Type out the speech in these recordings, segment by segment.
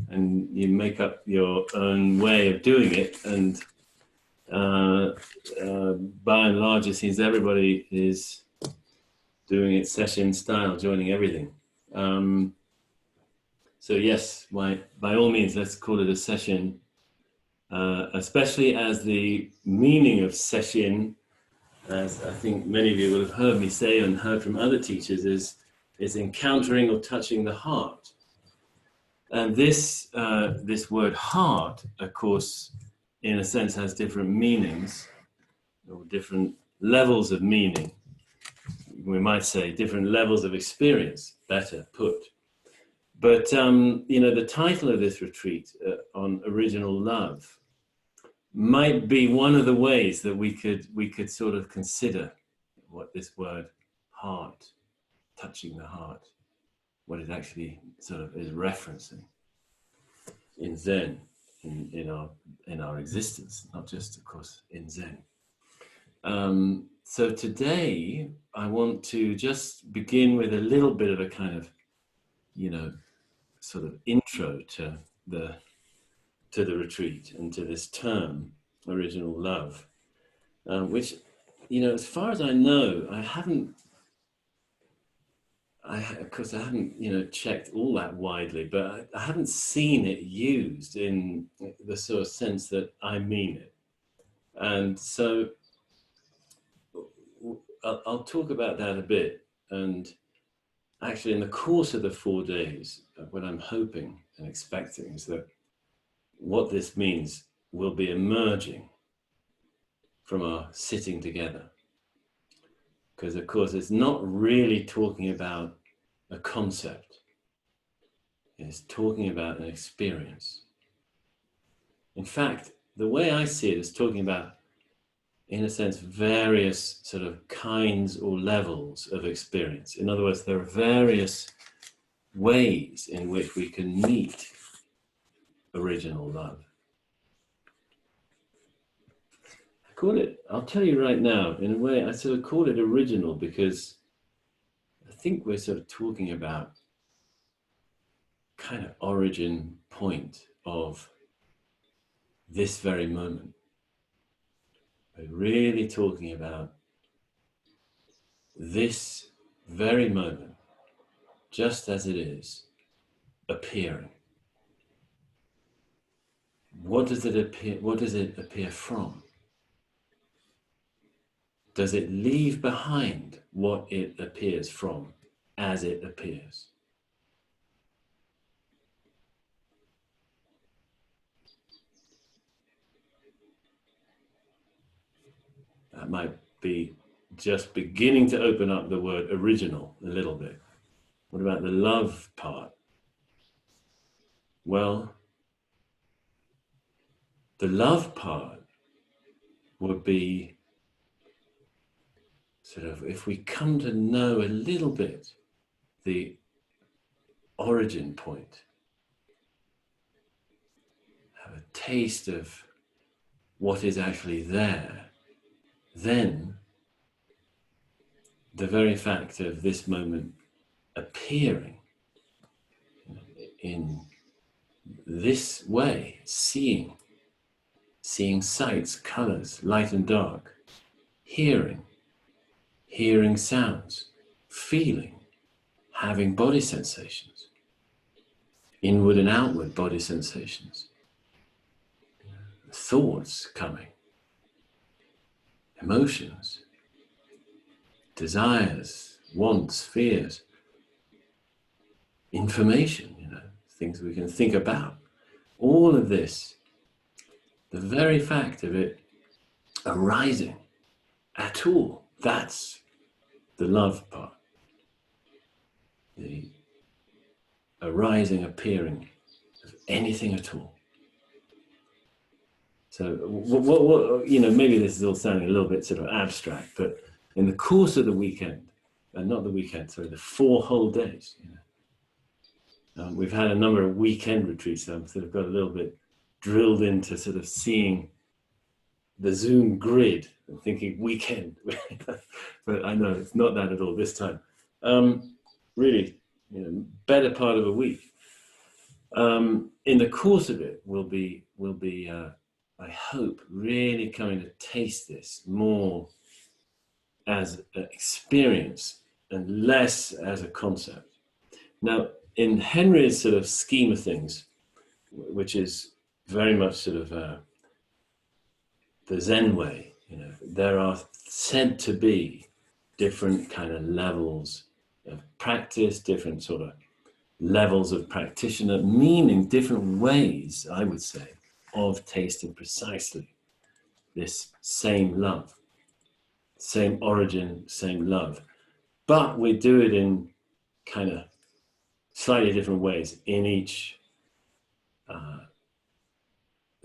and you make up your own way of doing it. And by and large, it seems everybody is doing it session style, joining everything. So yes, by all means, let's call it a session, especially as the meaning of session, as I think many of you will have heard me say and heard from other teachers, is encountering or touching the heart. And this word heart, of course, in a sense, has different meanings or different levels of meaning. We might say different levels of experience, better put. But the title of this retreat on original love might be one of the ways that we could sort of consider what this word heart, touching the heart, what it actually sort of is referencing in Zen, in our existence, not just, of course, in Zen. So today I want to just begin with a little bit of a kind of, sort of intro to the retreat and to this term, original love, which, as far as I know, I haven't, checked all that widely, but I haven't seen it used in the sort of sense that I mean it. And so I'll talk about that a bit. And actually, in the course of the 4 days, what I'm hoping and expecting is that what this means will be emerging from our sitting together. Because, of course, it's not really talking about a concept. It's talking about an experience. In fact, the way I see it is talking about, in a sense, various sort of kinds or levels of experience. In other words, there are various ways in which we can meet original love. I'll tell you right now, in a way, I sort of call it original because I think we're sort of talking about kind of origin point of this very moment. We're really talking about this very moment, just as it is, appearing. What does it appear from? Does it leave behind what it appears from as it appears? That might be just beginning to open up the word original a little bit. What about the love part? Well, the love part would be sort of, if we come to know a little bit the origin point, have a taste of what is actually there, then the very fact of this moment appearing in this way, seeing sights, colors, light and dark, hearing sounds, feeling, having body sensations, inward and outward body sensations, thoughts coming, emotions, desires, wants, fears, information, things we can think about. All of this, the very fact of it arising at all, that's the love part. The arising, appearing of anything at all. So, maybe this is all sounding a little bit sort of abstract, but in the course of the weekend, the 4 whole days, we've had a number of weekend retreats, so I've sort of got a little bit drilled into sort of seeing the Zoom grid and thinking weekend, but I know it's not that at all this time. Really, better part of a week. in the course of it, we'll be I hope, really coming to taste this more as an experience and less as a concept. Now, in Henry's sort of scheme of things, which is very much sort of the Zen way, there are said to be different kind of levels of practice, different sort of levels of practitioner, meaning different ways, I would say, of tasting precisely this same love, same origin, same love. But we do it in kind of slightly different ways in each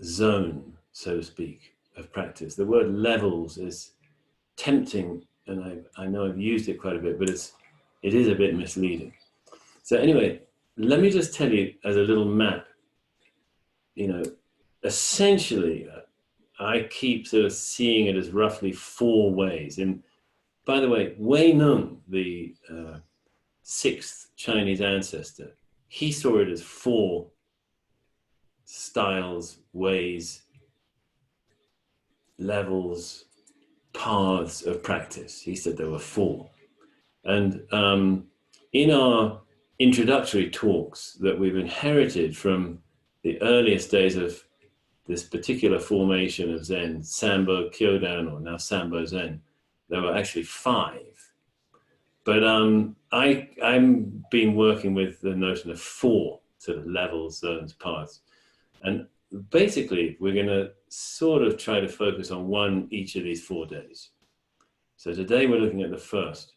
zone, so to speak, of practice. The word levels is tempting, and I know I've used it quite a bit, but it is a bit misleading. So anyway, let me just tell you as a little map, essentially, I keep sort of seeing it as roughly 4 ways. And by the way, Wei Nung, the 6th Chinese ancestor, he saw it as 4 styles, ways, levels, paths of practice. He said there were 4. And in our introductory talks that we've inherited from the earliest days of this particular formation of Zen, Sambo Kyodan, or now Sambo Zen, there were actually 5. But I'm been working with the notion of 4 sort of levels, zones, paths. And basically, we're going to sort of try to focus on one each of these 4 days. So today we're looking at the first.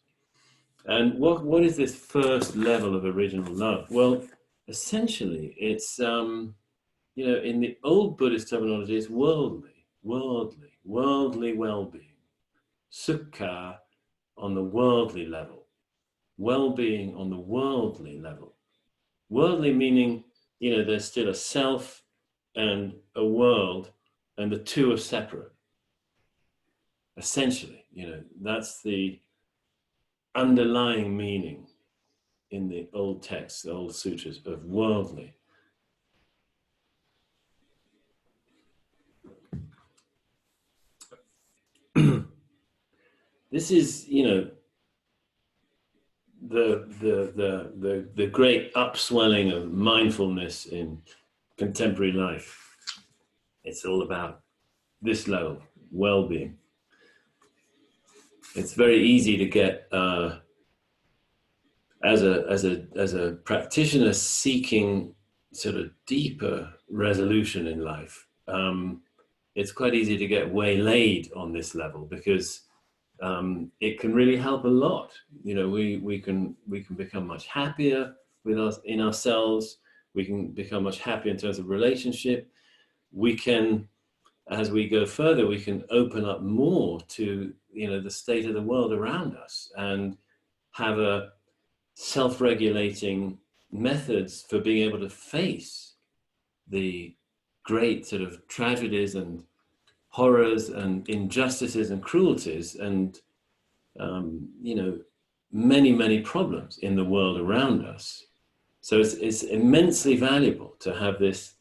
And what is this first level of original love? Well, essentially, it's, in the old Buddhist terminology, it's worldly well-being. Sukha on the worldly level, well-being on the worldly level. Worldly meaning, there's still a self and a world, and the 2 are separate. Essentially, that's the underlying meaning in the old texts, the old sutras, of worldly. This is, the great upswelling of mindfulness in contemporary life. It's all about this level, well-being. It's very easy to get as a practitioner seeking sort of deeper resolution in life. It's quite easy to get waylaid on this level because it can really help a lot. We can become much happier with us in ourselves. We can become much happier in terms of relationship. We can, as we go further, we can open up more to the state of the world around us and have a self-regulating methods for being able to face the great sort of tragedies and horrors and injustices and cruelties and many problems in the world around us. So it's immensely valuable to have this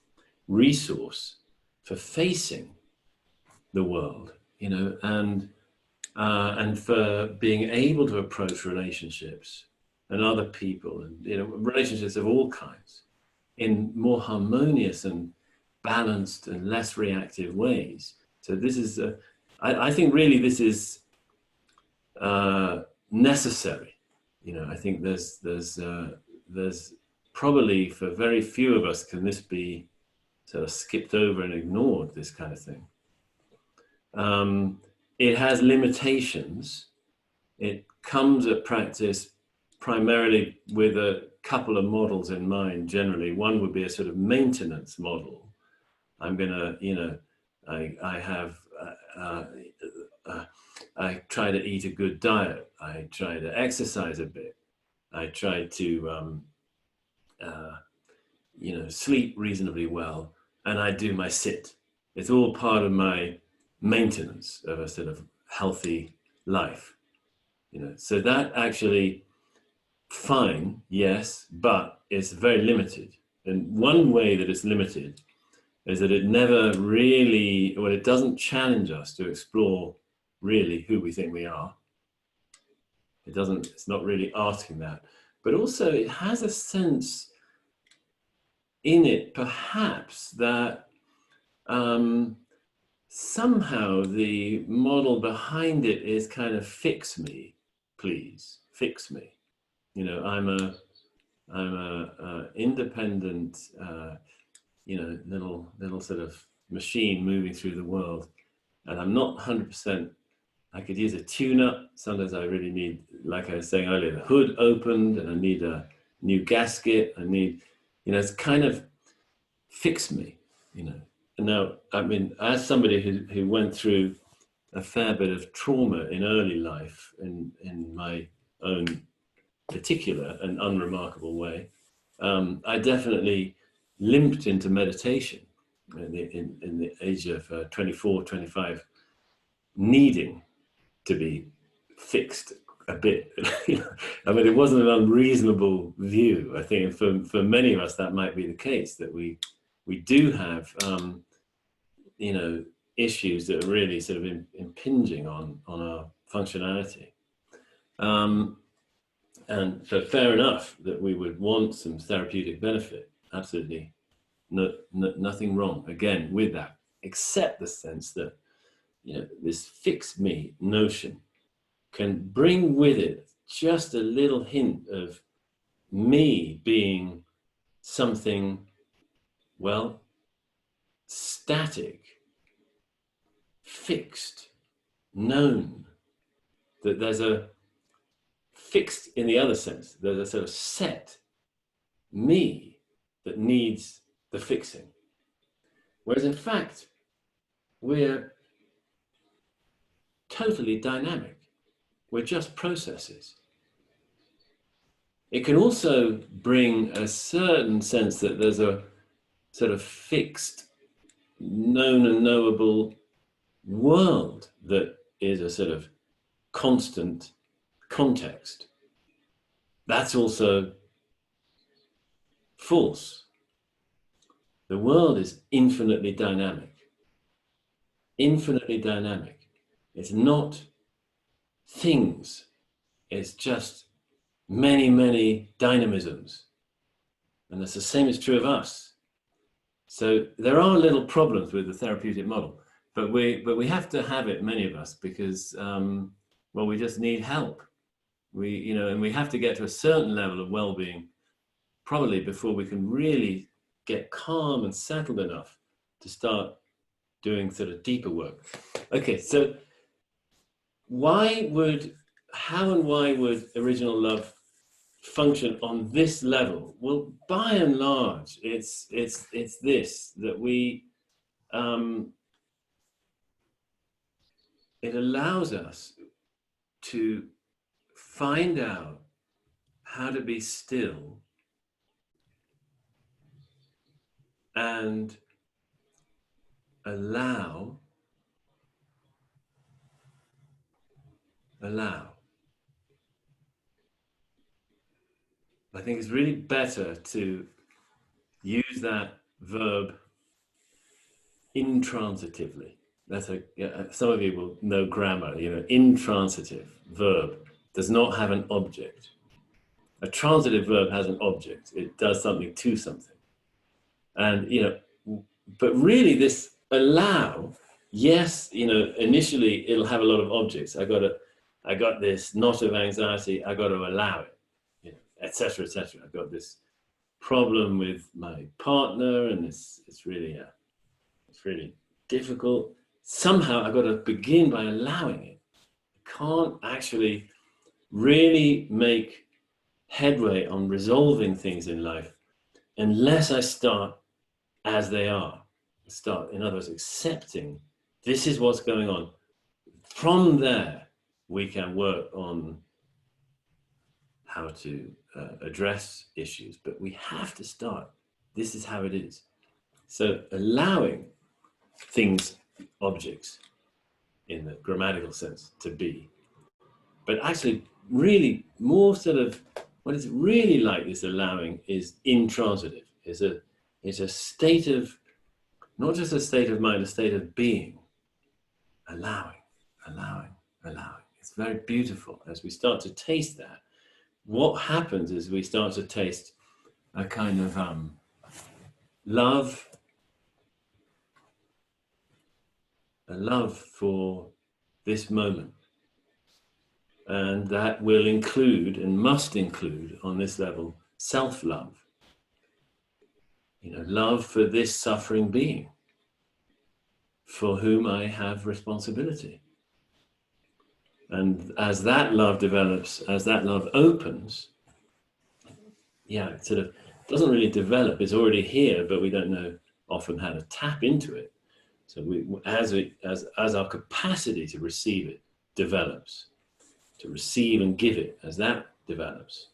resource for facing the world, and for being able to approach relationships and other people and relationships of all kinds in more harmonious and balanced and less reactive ways. So this is, I think really this is necessary. I think there's probably for very few of us can this be sort of skipped over and ignored, this kind of thing. It has limitations. It comes at practice primarily with a couple of models in mind. Generally, one would be a sort of maintenance model. I'm gonna, I try to eat a good diet. I try to exercise a bit. I try to, sleep reasonably well, and I do my sit. It's all part of my maintenance of a sort of healthy life. So that actually fine, yes, but it's very limited. And one way that it's limited is that it never really, well, it doesn't challenge us to explore really who we think we are. It's not really asking that. But also it has a sense in it, perhaps, that somehow the model behind it is kind of fix me, please, fix me. You know, I'm a independent, little sort of machine moving through the world, and I'm not 100%. I could use a tune-up. Sometimes I really need, like I was saying earlier, the hood opened, and I need a new gasket. I need, it's kind of fix me, And now, I mean, as somebody who went through a fair bit of trauma in early life, in my own particular and unremarkable way, I definitely limped into meditation in the age of 24, 25, needing to be fixed a bit. I mean, it wasn't an unreasonable view. I think for many of us that might be the case, that we do have issues that are really sort of impinging on our functionality. And so fair enough that we would want some therapeutic benefit. Absolutely nothing wrong, again, with that, except the sense that, this fix me notion can bring with it just a little hint of me being something, well, static, fixed, known, that there's a fixed in the other sense, there's a sort of set me that needs the fixing. Whereas in fact, we're totally dynamic. We're just processes. It can also bring a certain sense that there's a sort of fixed, known and knowable world that is a sort of constant context. That's also false. The world is infinitely dynamic. Infinitely dynamic. It's not things. It's just many, many dynamisms. And that's the same is true of us. So there are little problems with the therapeutic model, but we have to have it, many of us, because we just need help. And we have to get to a certain level of well-being probably before we can really get calm and settled enough to start doing sort of deeper work. Okay, so how and why would original love function on this level? Well, by and large, it's this, that it allows us to find out how to be still and allow. I think it's really better to use that verb intransitively. Some of you will know grammar. Intransitive verb does not have an object. A transitive verb has an object. It does something to something. And, but really this allow, yes, initially it'll have a lot of objects. I got this knot of anxiety. I got to allow it, etc., etc. I've got this problem with my partner, and it's really difficult. Somehow I've got to begin by allowing it. I can't actually really make headway on resolving things in life unless I start as they are. In other words, accepting this is what's going on. From there, we can work on how to address issues, but we have to start. This is how it is. So allowing things, objects, in the grammatical sense, to be, but actually really more sort of what it's really like, this allowing is intransitive. is a state of, not just a state of mind, a state of being, allowing, allowing, allowing. It's very beautiful. As we start to taste that, what happens is we start to taste a kind of love, a love for this moment. And that will include and must include on this level self-love. You know, love for this suffering being for whom I have responsibility. And as that love develops, as that love opens, it sort of doesn't really develop. It's already here, but we don't know often how to tap into it. So as our capacity to receive it develops, to receive and give it, as that develops,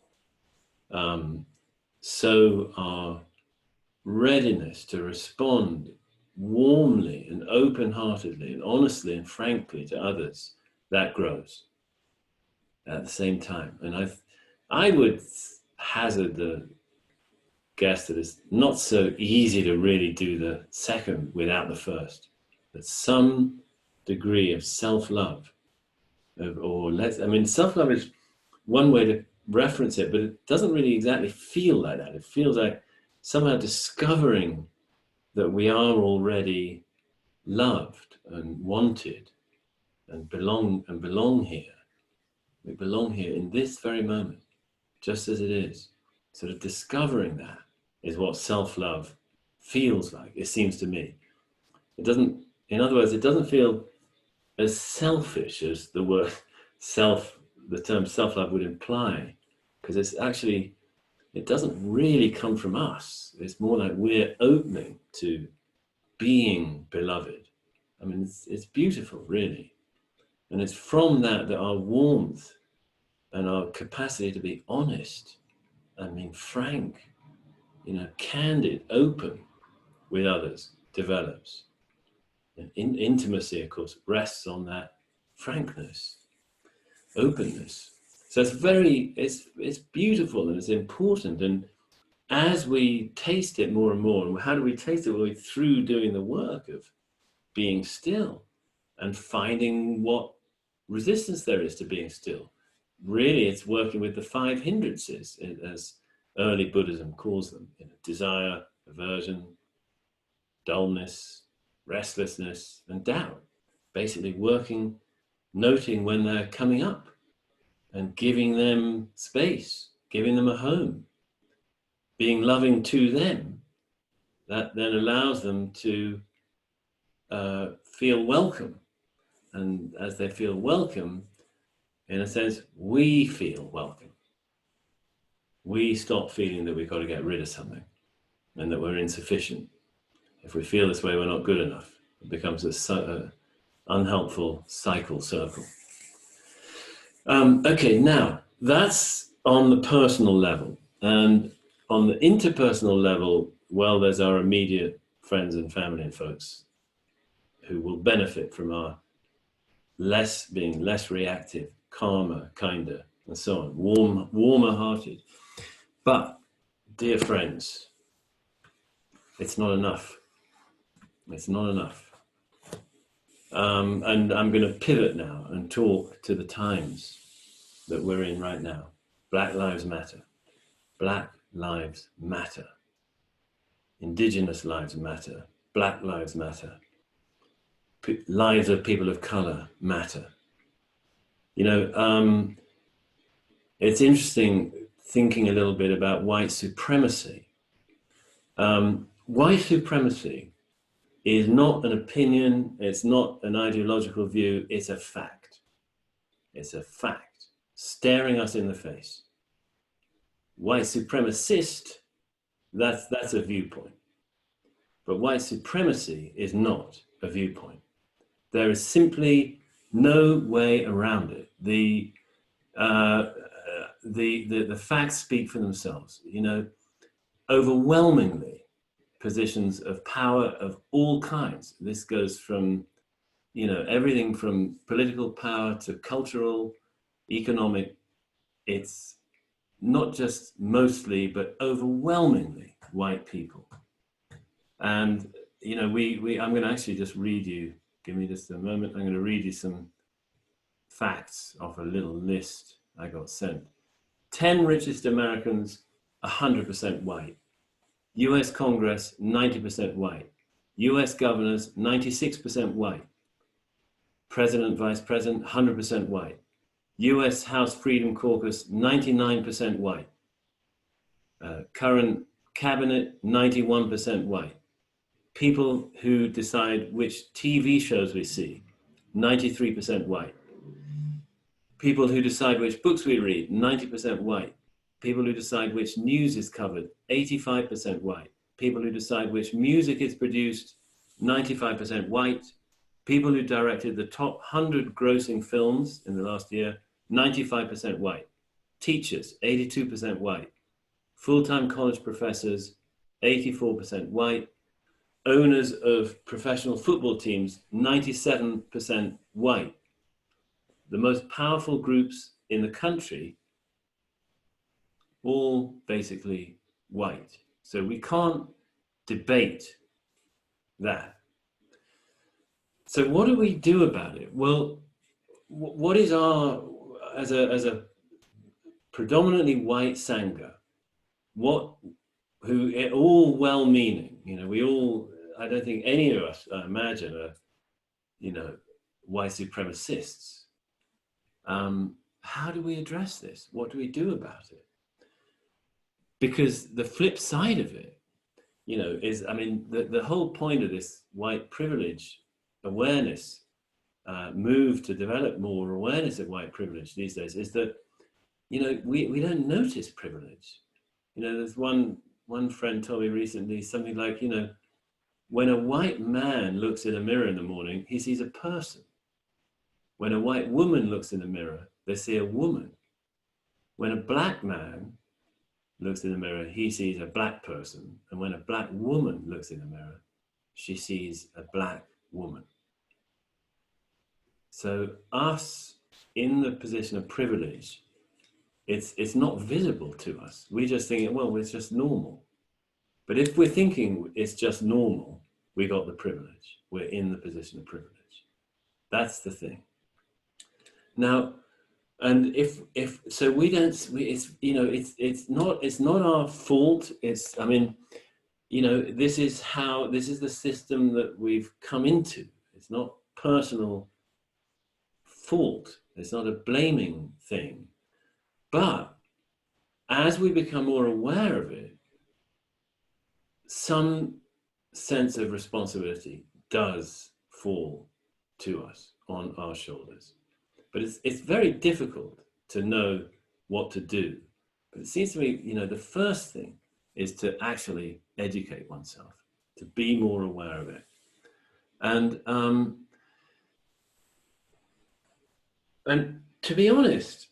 so our readiness to respond warmly and open-heartedly and honestly and frankly to others, that grows at the same time. And I would hazard the guess that it's not so easy to really do the second without the first. That some degree of self-love, self-love is one way to reference it, but it doesn't really exactly feel like that. It feels like somehow discovering that we are already loved and wanted and belong here. We belong here in this very moment, just as it is. Sort of discovering that is what self-love feels like, it seems to me. It doesn't, in other words, it doesn't feel as selfish as the word the term self-love would imply, because it's actually, it doesn't really come from us. It's more like we're opening to being beloved. I mean, it's beautiful, really. And it's from that our warmth and our capacity to be honest, frank, candid, open with others develops. And intimacy, of course, rests on that frankness, openness. So it's beautiful and it's important. And as we taste it more and more, and how do we taste it? Well, through doing the work of being still and finding what resistance there is to being still. Really, it's working with the 5 hindrances, as early Buddhism calls them: desire, aversion, dullness, restlessness, and doubt. Basically working, noting when they're coming up and giving them space, giving them a home, being loving to them. That then allows them to feel welcome. And as they feel welcome, in a sense, we feel welcome. We stop feeling that we've got to get rid of something and that we're insufficient. If we feel this way, we're not good enough. It becomes a unhelpful circle. Okay, now that's on the personal level. And on the interpersonal level, well, there's our immediate friends and family and folks who will benefit from our being less reactive, calmer, kinder, and so on, warmer hearted. But, dear friends, it's not enough. It's not enough. And I'm going to pivot now and talk to the times that we're in right now. Black Lives Matter. Black Lives Matter. Indigenous lives matter. Black lives matter. Lives of people of color matter. It's interesting thinking a little bit about white supremacy. White supremacy is not an opinion, it's not an ideological view, it's a fact. It's a fact, staring us in the face. White supremacist, that's a viewpoint. But white supremacy is not a viewpoint. There is simply no way around it. The facts speak for themselves. Overwhelmingly, positions of power of all kinds. This goes from, everything from political power to cultural, economic. It's not just mostly, but overwhelmingly white people. And, you know, I'm going to actually just read you, give me just a moment, I'm going to read you some facts off a little list I got sent. 10 richest Americans, 100% white. US Congress, 90% white. US governors, 96% white. President, vice president, 100% white. US House Freedom Caucus, 99% white. Current cabinet, 91% white. People who decide which TV shows we see, 93% white. People who decide which books we read, 90% white. People who decide which news is covered, 85% white. People who decide which music is produced, 95% white. People who directed the top 100 grossing films in the last year, 95% white. Teachers, 82% white. Full-time college professors, 84% white. Owners of professional football teams, 97% white. The most powerful groups in the country, all basically white. So we can't debate that. So what do we do about it? Well, what is our, as a predominantly white Sangha, who all well-meaning, you know, we all, I don't think any of us imagine are, you know, white supremacists. How do we address this? What do we do about it? Because the flip side of it, you know, is, I mean, the whole point of this white privilege awareness move to develop more awareness of white privilege these days is that, you know, we don't notice privilege. You know, there's one friend told me recently something like, you know, when a white man looks in a mirror in the morning, he sees a person. When a white woman looks in the mirror, they see a woman. When a black man looks in the mirror, he sees a black person. And when a black woman looks in the mirror, she sees a black woman. So us in the position of privilege, it's not visible to us. We just think, well, it's just normal. But if we're thinking it's just normal, we got the privilege. We're in the position of privilege. That's the thing. Now, and if so, we don't. It's, you know, it's not our fault. It's, I mean, you know, this is the system that we've come into. It's not personal fault. It's not a blaming thing. But as we become more aware of it, some sense of responsibility does fall to us on our shoulders. But it's very difficult to know what to do. But it seems to me, you know, the first thing is to actually educate oneself, to be more aware of it. And to be honest,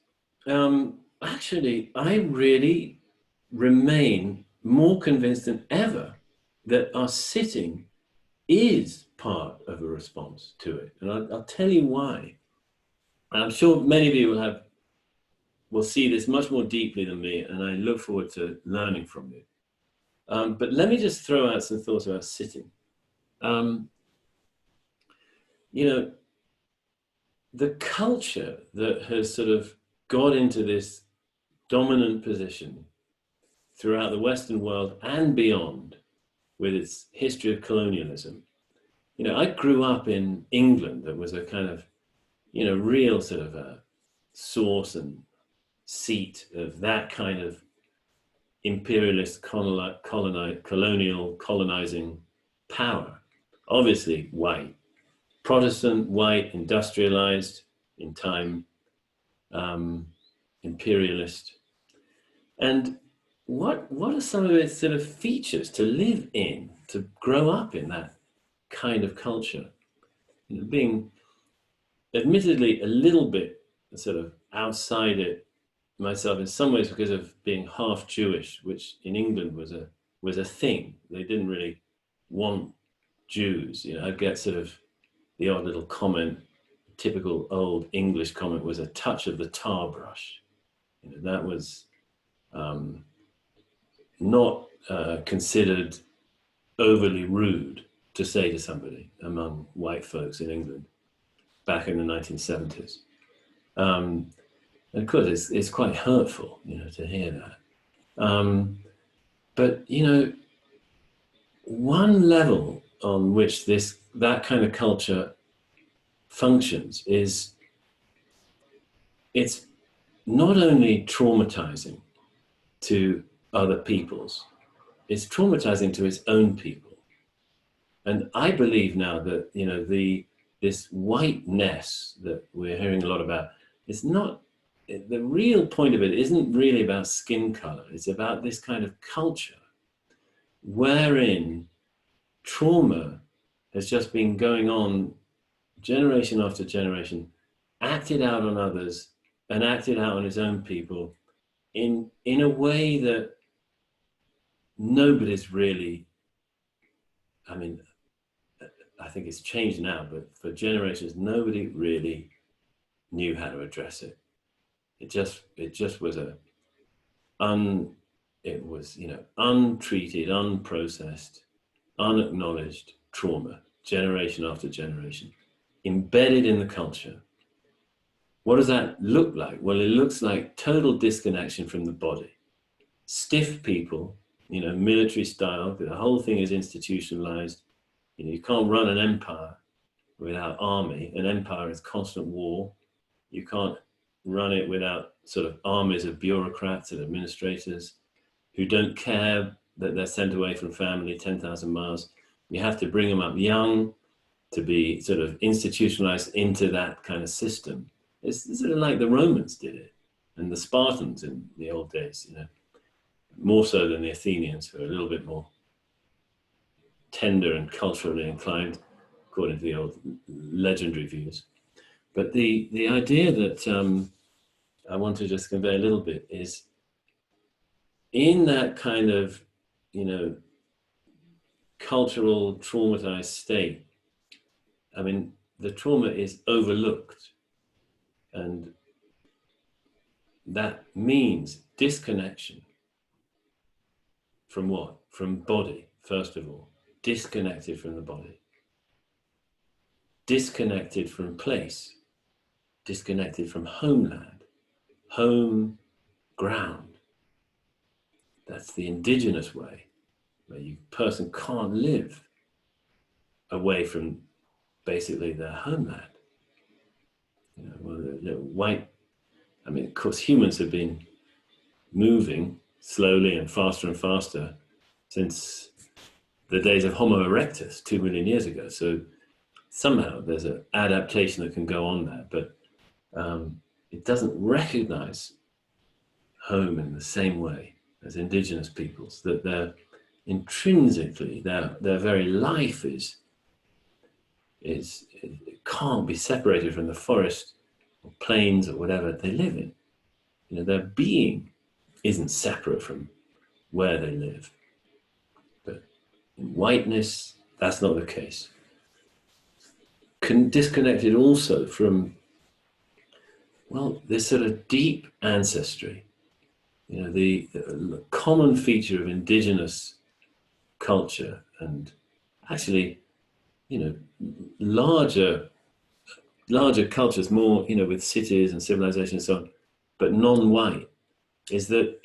actually, I really remain more convinced than ever that our sitting is part of a response to it. And I'll tell you why. And I'm sure many of you will see this much more deeply than me, and I look forward to learning from you. But let me just throw out some thoughts about sitting. You know, the culture that has sort of got into this dominant position throughout the Western world and beyond, with its history of colonialism. You know, I grew up in England that was a kind of, you know, real sort of a source and seat of that kind of imperialist colonial colonizing power. Obviously white, Protestant, white, industrialized in time, imperialist. And what are some of its sort of features to live in, to grow up in that kind of culture? You know, being admittedly a little bit sort of outside it myself in some ways because of being half Jewish, which in England was a thing. They didn't really want Jews. You know, I'd get sort of the odd little comment, typical old English comment was a touch of the tar brush. You know, that was not considered overly rude to say to somebody among white folks in England back in the 1970s. And of course, it's quite hurtful, to hear that. But, one level on which that kind of culture functions is it's not only traumatizing to other peoples, it's traumatizing to its own people. And I believe now that, this whiteness that we're hearing a lot about, it's not, the real point of it isn't really about skin color. It's about this kind of culture wherein trauma has just been going on generation after generation, acted out on others and acted out on his own people in a way that nobody's really, I think it's changed now, but for generations, nobody really knew how to address it. It just was untreated, unprocessed, unacknowledged trauma, generation after generation, embedded in the culture. What does that look like? Well, it looks like total disconnection from the body. Stiff people, military style, the whole thing is institutionalized. You can't run an empire without army. An empire is constant war. You can't run it without sort of armies of bureaucrats and administrators who don't care that they're sent away from family 10,000 miles. You have to bring them up young to be sort of institutionalized into that kind of system. It's sort of like the Romans did it and the Spartans in the old days, more so than the Athenians, who are a little bit more tender and culturally inclined, according to the old legendary views. But the idea that I want to just convey a little bit is in that kind of, cultural traumatized state, the trauma is overlooked. And that means disconnection from what? From body, first of all. Disconnected from the body. Disconnected from place. Disconnected from homeland. Home ground. That's the indigenous way, where a person can't live away from basically their homeland. White, of course, humans have been moving slowly and faster since the days of Homo erectus 2 million years ago. So somehow there's an adaptation that can go on there, but it doesn't recognize home in the same way as indigenous peoples, that they're intrinsically, their very life it can't be separated from the forest or plains or whatever they live in. Their being isn't separate from where they live. But in whiteness, that's not the case. Disconnected also from, this sort of deep ancestry. The common feature of indigenous culture and actually, larger cultures, more, with cities and civilization and so on, but non-white, is that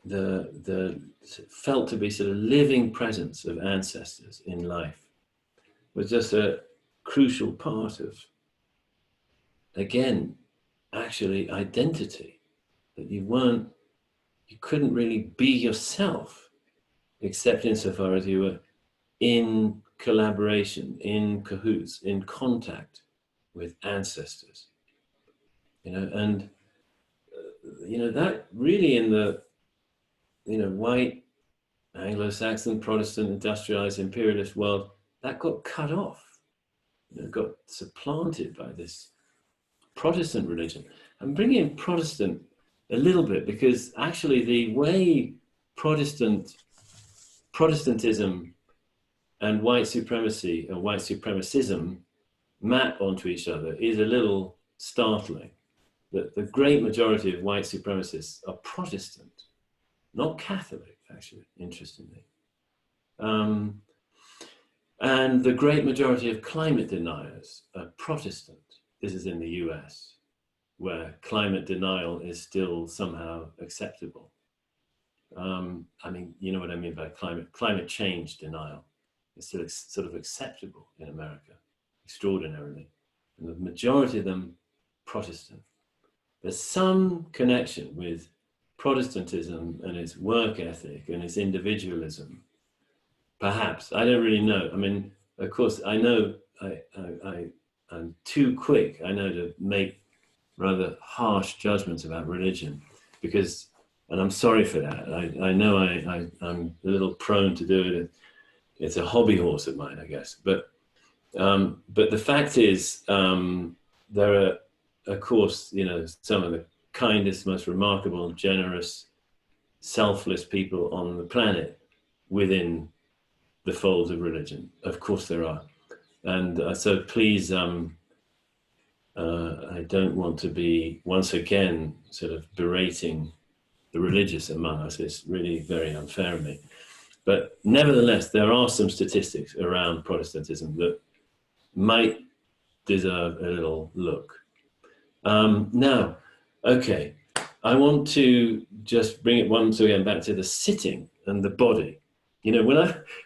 the felt to be sort of living presence of ancestors in life was just a crucial part of, again, actually identity. That you couldn't really be yourself, except insofar as you were in collaboration, in cahoots, in contact with ancestors. And that really in the, white, Anglo-Saxon, Protestant, industrialized, imperialist world, that got cut off, got supplanted by this Protestant religion. I'm bringing in Protestant a little bit because actually the way Protestantism and white supremacy and white supremacism map onto each other is a little startling. that the great majority of white supremacists are Protestant, not Catholic, actually, interestingly. And the great majority of climate deniers are Protestant. This is in the US, where climate denial is still somehow acceptable. I mean, you know what I mean by climate change denial. It's still sort of acceptable in America, extraordinarily. And the majority of them, Protestant. There's some connection with Protestantism and its work ethic and its individualism. Perhaps, I don't really know. I mean, of course, I know I'm too quick, I know, to make rather harsh judgments about religion, because, and I'm sorry for that. I know I'm a little prone to do it. It's a hobby horse of mine, I guess. But the fact is, there are, of course, you know, some of the kindest, most remarkable, generous, selfless people on the planet within the folds of religion. Of course there are. And so please, I don't want to be once again sort of berating the religious among us. It's really very unfair of me. But nevertheless, there are some statistics around Protestantism that might deserve a little look. Now, okay, I want to just bring it once again back to the sitting and the body. You know,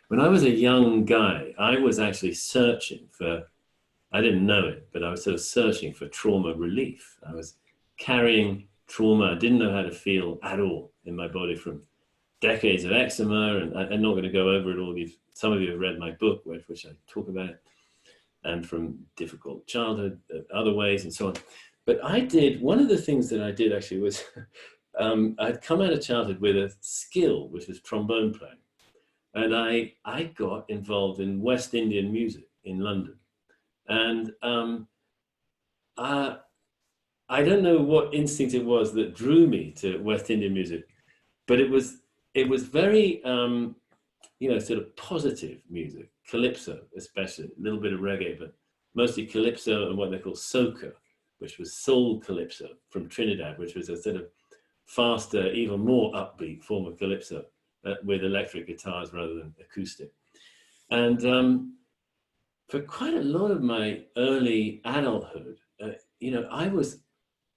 when I was a young guy, I was actually searching for, I didn't know it, but I was sort of searching for trauma relief. I was carrying trauma. I didn't know how to feel at all in my body from decades of eczema, and I'm not going to go over it all. Some of you have read my book, which I talk about it, and from difficult childhood, other ways, and so on. But one of the things that I did actually was, I'd come out of childhood with a skill, which was trombone playing. And I got involved in West Indian music in London. And I don't know what instinct it was that drew me to West Indian music, but it was very, you know, sort of positive music, calypso especially, a little bit of reggae, but mostly calypso and what they call soca, which was soul calypso from Trinidad, which was a sort of faster, even more upbeat form of calypso with electric guitars rather than acoustic. And for quite a lot of my early adulthood, you know,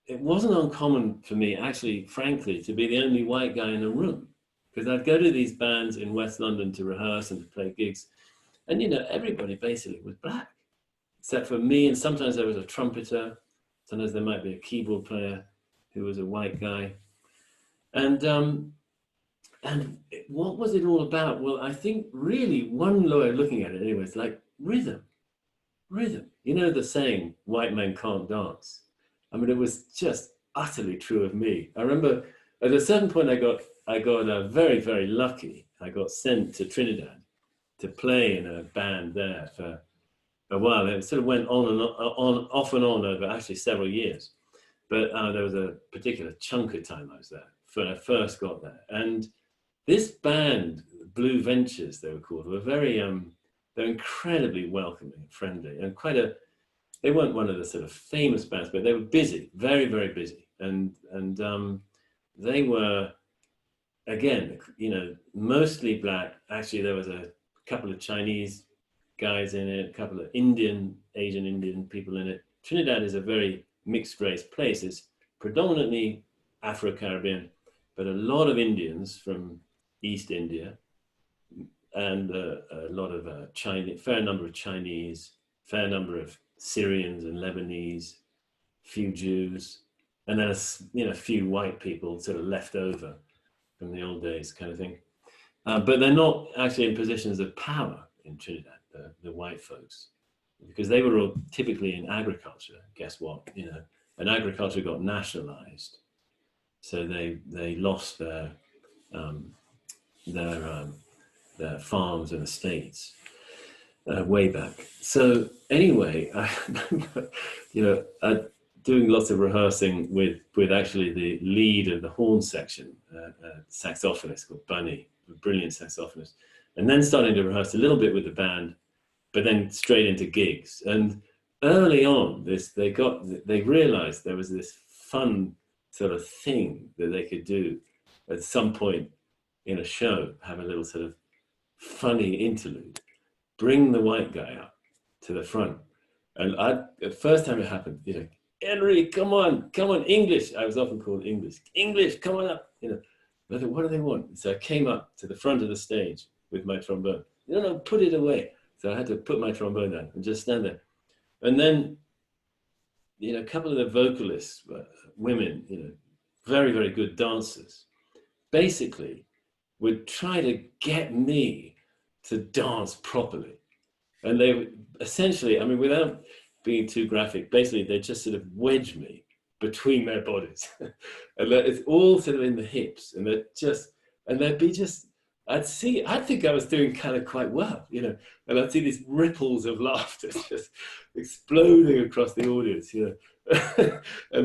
it wasn't uncommon for me, actually, frankly, to be the only white guy in the room, because I'd go to these bands in West London to rehearse and to play gigs, and, you know, everybody basically was black, except for me, and sometimes there was a trumpeter, sometimes there might be a keyboard player who was a white guy. And what was it all about? Well, I think really one way of looking at it anyway, it's like rhythm. You know the saying, white men can't dance. I mean, it was just utterly true of me. I remember at a certain point I got very, very lucky. I got sent to Trinidad to play in a band there for a while. It sort of went off and on over actually several years. But there was a particular chunk of time I was there when I first got there. And this band, Blue Ventures, they were called, were very, they're incredibly welcoming and friendly, and they weren't one of the sort of famous bands, but they were busy, very, very busy. And they were, again, you know, mostly black. Actually, there was a couple of Chinese guys in it, a couple of Asian Indian people in it. Trinidad is a very mixed race place. It's predominantly Afro-Caribbean, but a lot of Indians from East India, and a lot of fair number of Chinese, fair number of Syrians and Lebanese, few Jews, and then a few white people sort of left over from the old days kind of thing. But they're not actually in positions of power in Trinidad, the white folks, because they were all typically in agriculture. Guess what? You know, and agriculture got nationalized, so they lost their farms and estates way back. So anyway, doing lots of rehearsing with actually the lead of the horn section, a saxophonist called Bunny, a brilliant saxophonist, and then starting to rehearse a little bit with the band, but then straight into gigs. And early on, they realized there was this fun sort of thing that they could do at some point in a show, have a little sort of funny interlude, bring the white guy up to the front. And the first time it happened, Henry, come on, English. I was often called English, come on up. I thought, what do they want? So I came up to the front of the stage with my trombone. No, put it away. So I had to put my trombone down and just stand there. And then, a couple of the vocalists, women, very, very good dancers, basically would try to get me to dance properly. And they would essentially, without being too graphic, basically they just sort of wedge me between their bodies. And it's all sort of in the hips. And they'd be just, I'd think I was doing kind of quite well, and I'd see these ripples of laughter just exploding across the audience, and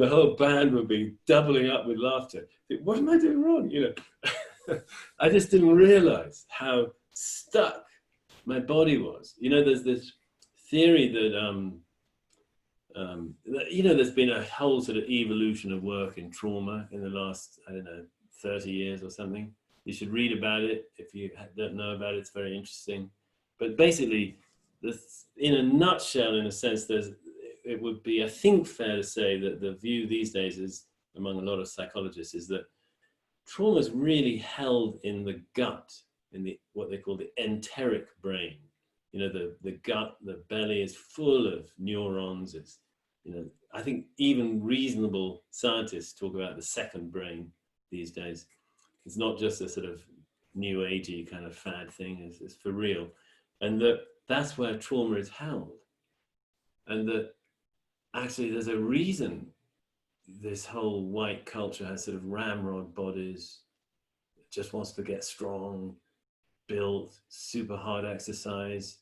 the whole band would be doubling up with laughter. What am I doing wrong? I just didn't realize how stuck my body was. There's this theory that, there's been a whole sort of evolution of work in trauma in the last, 30 years or something. You should read about it. If you don't know about it, it's very interesting. But basically, in a nutshell, in a sense, it would be, I think, fair to say that the view these days is, among a lot of psychologists, is that trauma is really held in the gut, in what they call the enteric brain. The gut, the belly is full of neurons. It's, I think even reasonable scientists talk about the second brain these days. It's not just a sort of new agey kind of fad thing, it's for real. And that's where trauma is held. And that actually there's a reason this whole white culture has sort of ramrod bodies, just wants to get strong, built, super hard exercise.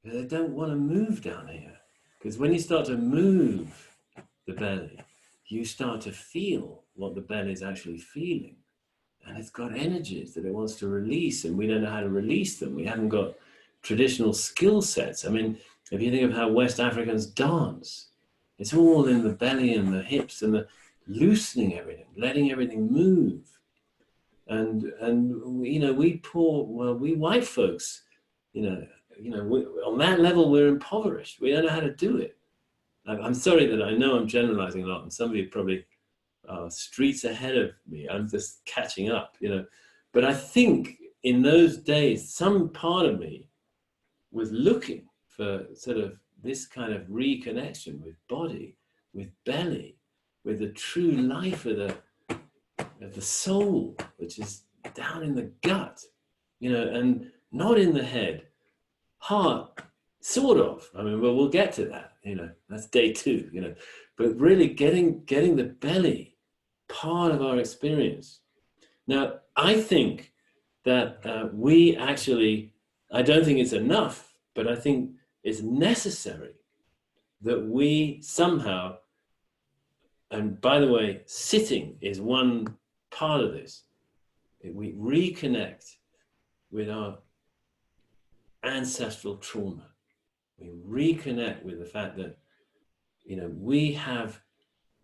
They don't want to move down here. Because when you start to move the belly, you start to feel what the belly is actually feeling. And it's got energies that it wants to release, and we don't know how to release them. We haven't got traditional skill sets. If you think of how West Africans dance, it's all in the belly and the hips and the loosening everything, letting everything move. And we white folks, on that level, we're impoverished. We don't know how to do it. I'm sorry that I know I'm generalizing a lot, and some of you probably streets ahead of me. I'm just catching up, But I think in those days, some part of me was looking for sort of this kind of reconnection with body, with belly, with the true life of the soul, which is down in the gut, and not in the head. Heart, sort of. We'll get to that, that's day 2, but really getting the belly part of our experience. Now, I think that we actually, I don't think it's enough, but I think it's necessary that we somehow, and by the way, sitting is one part of this, we reconnect with our ancestral trauma. We reconnect with the fact that, we have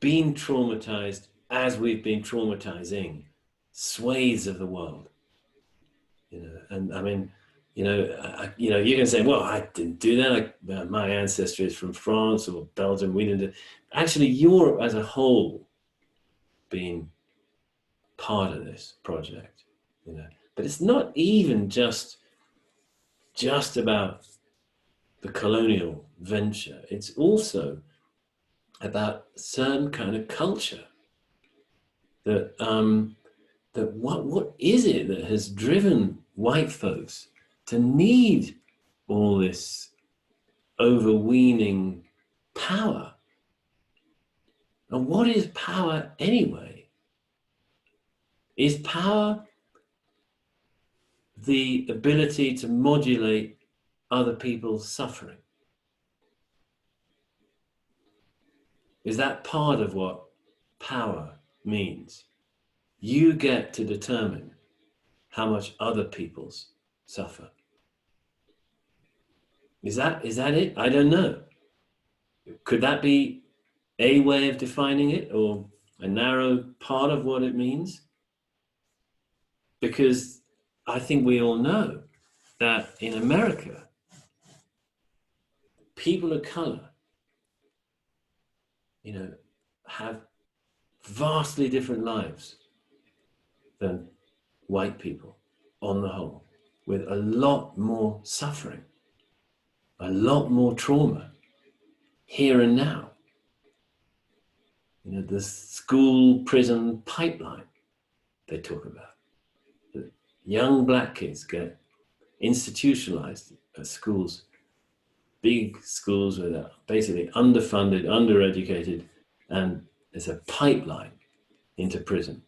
been traumatized as we've been traumatizing swathes of the world. You can say, well, I didn't do that. My ancestry is from France or Belgium. We didn't do. Actually, Europe as a whole being part of this project, But it's not even just about the colonial venture. It's also about a certain kind of culture that what is it that has driven white folks to need all this overweening power? And what is power anyway? Is power the ability to modulate other people's suffering? Is that part of what power means? You get to determine how much other people's suffer. Is that it? I don't know. Could that be a way of defining it or a narrow part of what it means, because I think we all know that in America, people of color, have vastly different lives than white people on the whole, with a lot more suffering, a lot more trauma here and now. The school prison pipeline they talk about. The young black kids get institutionalized at schools, big schools that are basically underfunded, undereducated, and there's a pipeline into prison.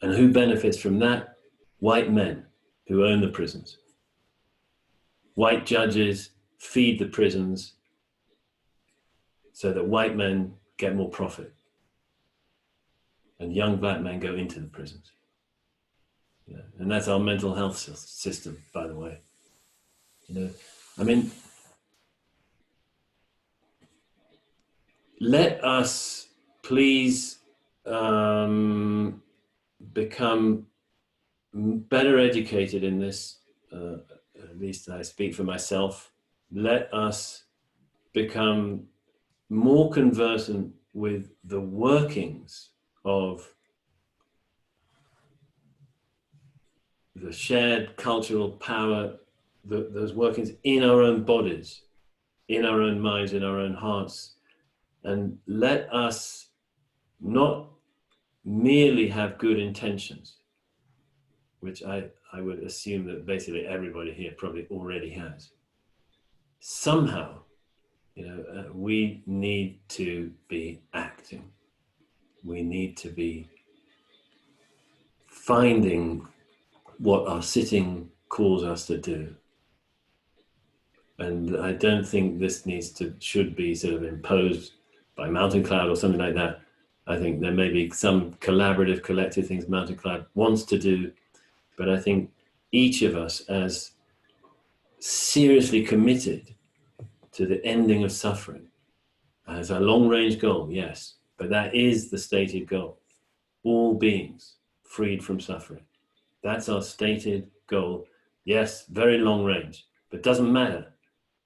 And who benefits from that? White men who own the prisons. White judges feed the prisons so that white men get more profit. And young black men go into the prisons. And that's our mental health system, by the way. Let us please become better educated in this, at least I speak for myself. Let us become more conversant with the workings of the shared cultural power, those workings in our own bodies, in our own minds, in our own hearts. And let us not merely have good intentions, which I would assume that basically everybody here probably already has. Somehow, we need to be acting. We need to be finding what our sitting calls us to do. And I don't think this should be sort of imposed by Mountain Cloud or something like that. I think there may be some collaborative, collective things Mountain Cloud wants to do, but I think each of us, as seriously committed to the ending of suffering, as a long-range goal, yes, but that is the stated goal. All beings freed from suffering. That's our stated goal. Yes, very long range, but doesn't matter.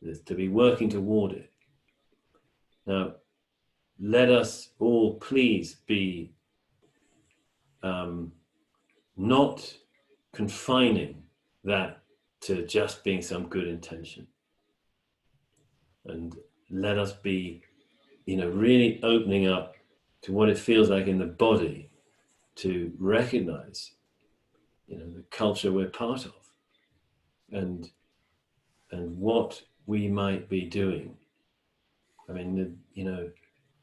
It's to be working toward it. Now, let us all please be not confining that to just being some good intention. And let us be, really opening up to what it feels like in the body to recognize, the culture we're part of and what we might be doing.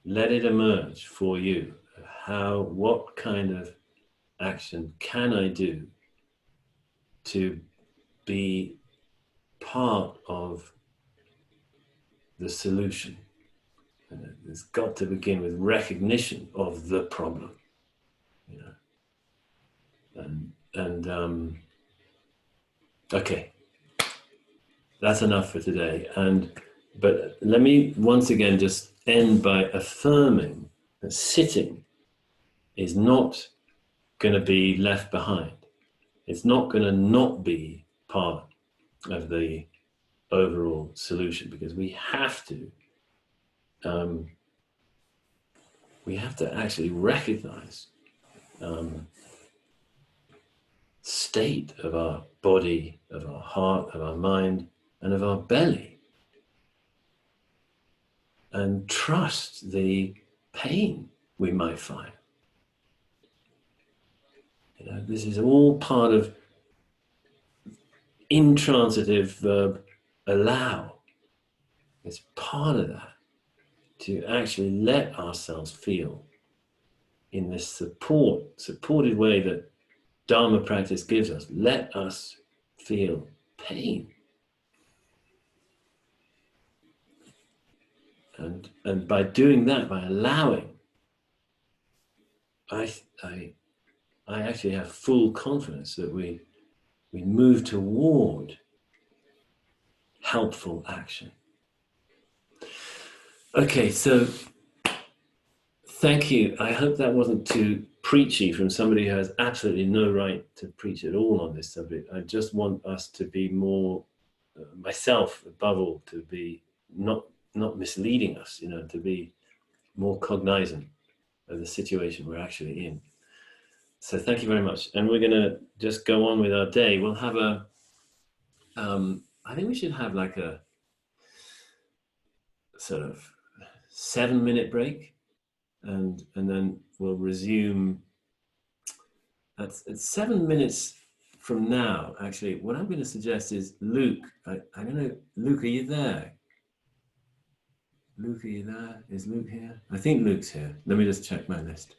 Let it emerge for you. What kind of action can I do to be part of the solution? And it's got to begin with recognition of the problem, okay, that's enough for today. But let me once again just end by affirming that sitting is not going to be left behind. It's not going to not be part of the overall solution, because we have to actually recognize state of our body, of our heart, of our mind, and of our belly, and trust the pain we might find. This is all part of intransitive verb allow. It's part of that, to actually let ourselves feel in this supported way that Dharma practice gives us. Let us feel pain. And by doing that, by allowing, I actually have full confidence that we move toward helpful action. Okay, so thank you. I hope that wasn't too preachy from somebody who has absolutely no right to preach at all on this subject. I just want us to be more, myself above all, to be not misleading us, to be more cognizant of the situation we're actually in. So thank you very much. And we're going to just go on with our day. We'll have I think we should have like a sort of 7-minute break, and then we'll resume at 7 minutes from now. Actually, what I'm going to suggest is Luke. I don't know, Luke, are you there? Luke, are you there? Is Luke here? I think Luke's here. Let me just check my list.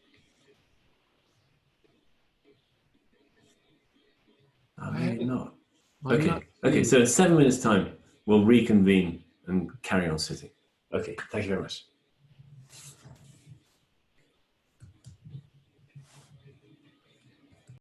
Maybe not. Okay, so in 7 minutes time, we'll reconvene and carry on sitting. Okay, thank you very much.